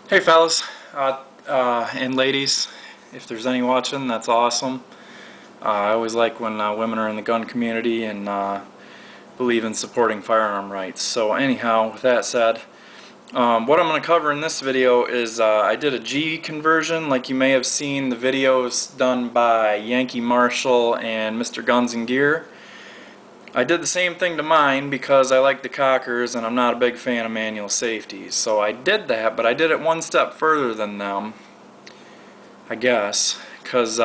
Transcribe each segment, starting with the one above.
Hey fellas, and ladies, if there's any watching, that's awesome. I always like when women are in the gun community and believe in supporting firearm rights. So anyhow, with that said, what I'm going to cover in this video is I did a G conversion, like you may have seen the videos done by Yankee Marshall and Mr. Guns and Gear. I did the same thing to mine because I like decockers and I'm not a big fan of manual safeties. So I did that, but I did it one step further than them, I guess, because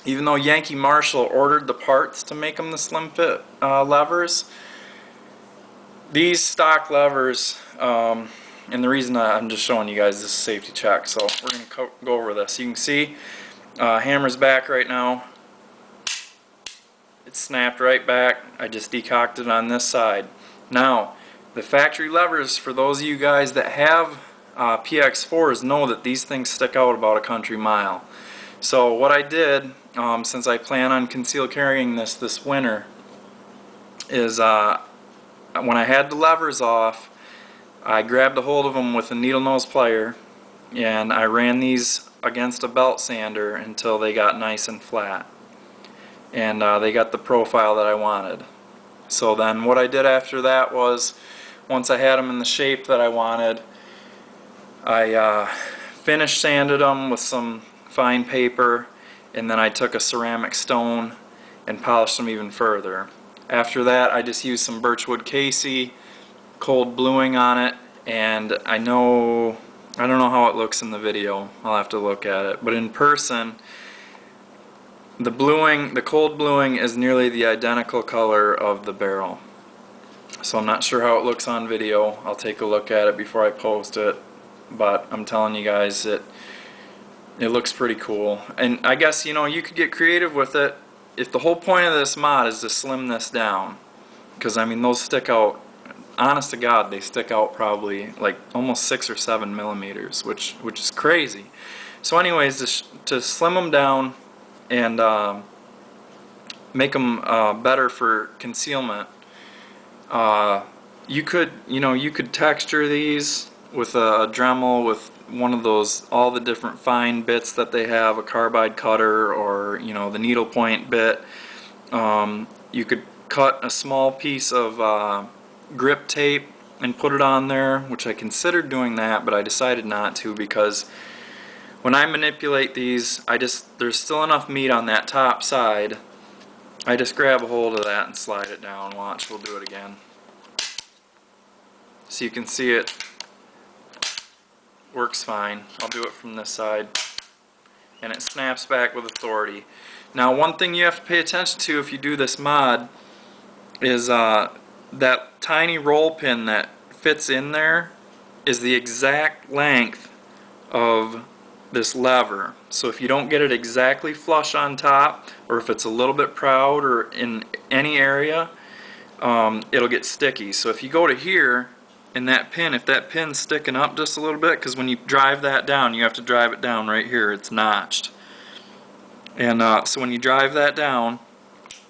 even though Yankee Marshall ordered the parts to make them the slim fit levers, these stock levers, and the reason I'm just showing you guys this safety check, so we're going to go over this. You can see hammer's back right now. It snapped right back. I just decocked it on this side. Now, the factory levers, for those of you guys that have PX4s, know that these things stick out about a country mile. So what I did, since I plan on concealed carrying this winter, is when I had the levers off, I grabbed a hold of them with a needle nose plier and I ran these against a belt sander until they got nice and flat. And they got the profile that I wanted. So then what I did after that was, once I had them in the shape that I wanted, I finish sanded them with some fine paper, and then I took a ceramic stone and polished them even further. After that, I just used some birchwood casey, cold bluing on it, and I don't know how it looks in the video. I'll have to look at it, but in person, the cold bluing is nearly the identical color of the barrel. So I'm not sure how it looks on video. I'll take a look at it before I post it. But I'm telling you guys, it looks pretty cool. And I guess, you could get creative with it. If the whole point of this mod is to slim this down, because I mean those stick out, honest to God, they stick out probably like almost 6 or 7 millimeters, which is crazy. So anyways, to slim them down and make them better for concealment, you could texture these with a Dremel, with one of those, all the different fine bits that they have, a carbide cutter, or the needle point bit. You could cut a small piece of grip tape and put it on there, which I considered doing that, but I decided not to, because when I manipulate these, there's still enough meat on that top side. I just grab a hold of that and slide it down. Watch, we'll do it again. So you can see it works fine. I'll do it from this side. And it snaps back with authority. Now, one thing you have to pay attention to if you do this mod is that tiny roll pin that fits in there is the exact length of this lever. So if you don't get it exactly flush on top, or if it's a little bit proud or in any area, it'll get sticky. So if you go to here, and that pin, if that pin's sticking up just a little bit, because when you drive that down, you have to drive it down right here, it's notched. And so when you drive that down,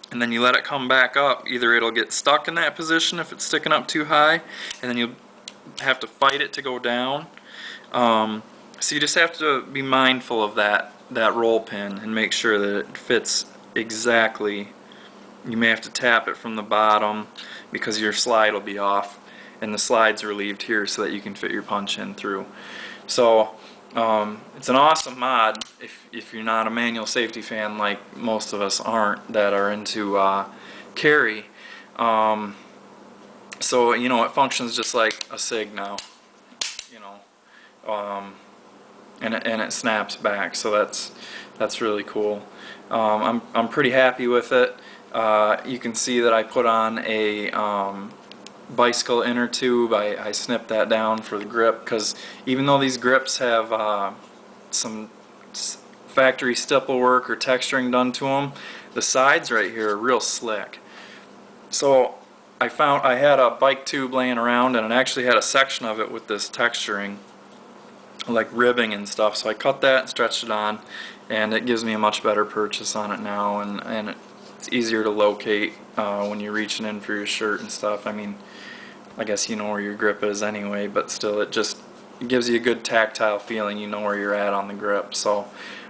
and then you let it come back up, either it'll get stuck in that position if it's sticking up too high, and then you'll have to fight it to go down. So you just have to be mindful of that roll pin and make sure that it fits exactly. You may have to tap it from the bottom because your slide will be off, and the slide's relieved here so that you can fit your punch in through. So it's an awesome mod if you're not a manual safety fan like most of us aren't that are into carry. So it functions just like a SIG now, and it snaps back, so that's really cool. I'm pretty happy with it. You can see that I put on a bicycle inner tube. I snipped that down for the grip, because even though these grips have some factory stipple work or texturing done to them, the sides right here are real slick. So I had a bike tube laying around, and it actually had a section of it with this texturing, like ribbing and stuff, so I cut that and stretched it on, and it gives me a much better purchase on it now, and it's easier to locate when you're reaching in for your shirt and stuff. I mean, I guess you know where your grip is anyway, but still, it just it gives you a good tactile feeling. You know where you're at on the grip. So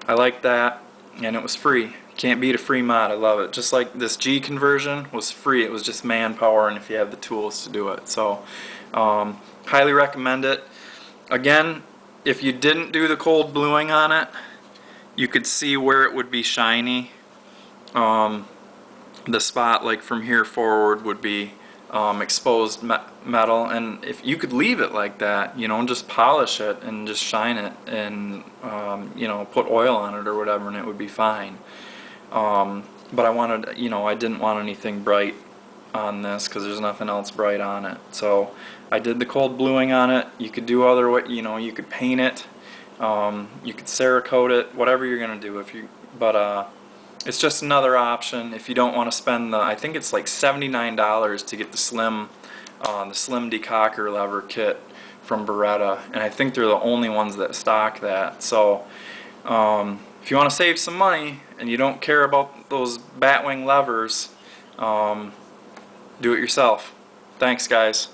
I like that, and it was free. Can't beat a free mod. I love it. Just like this G conversion was free. It was just manpower, and if you have the tools to do it. So highly recommend it. Again, if you didn't do the cold bluing on it, you could see where it would be shiny. The spot, like from here forward, would be exposed metal, and if you could leave it like that, you know, and just polish it and just shine it, and you know, put oil on it or whatever, and it would be fine. But I wanted, you know, I didn't want anything bright on this because there's nothing else bright on it. So I did the cold bluing on it. You could do other way, you know, you could paint it, you could Cerakote it, whatever you're gonna do. If you, but it's just another option if you don't want to spend the, I think it's like $79 to get the slim decocker lever kit from Beretta, and I think they're the only ones that stock that. So if you want to save some money and you don't care about those batwing levers, do it yourself. Thanks, guys.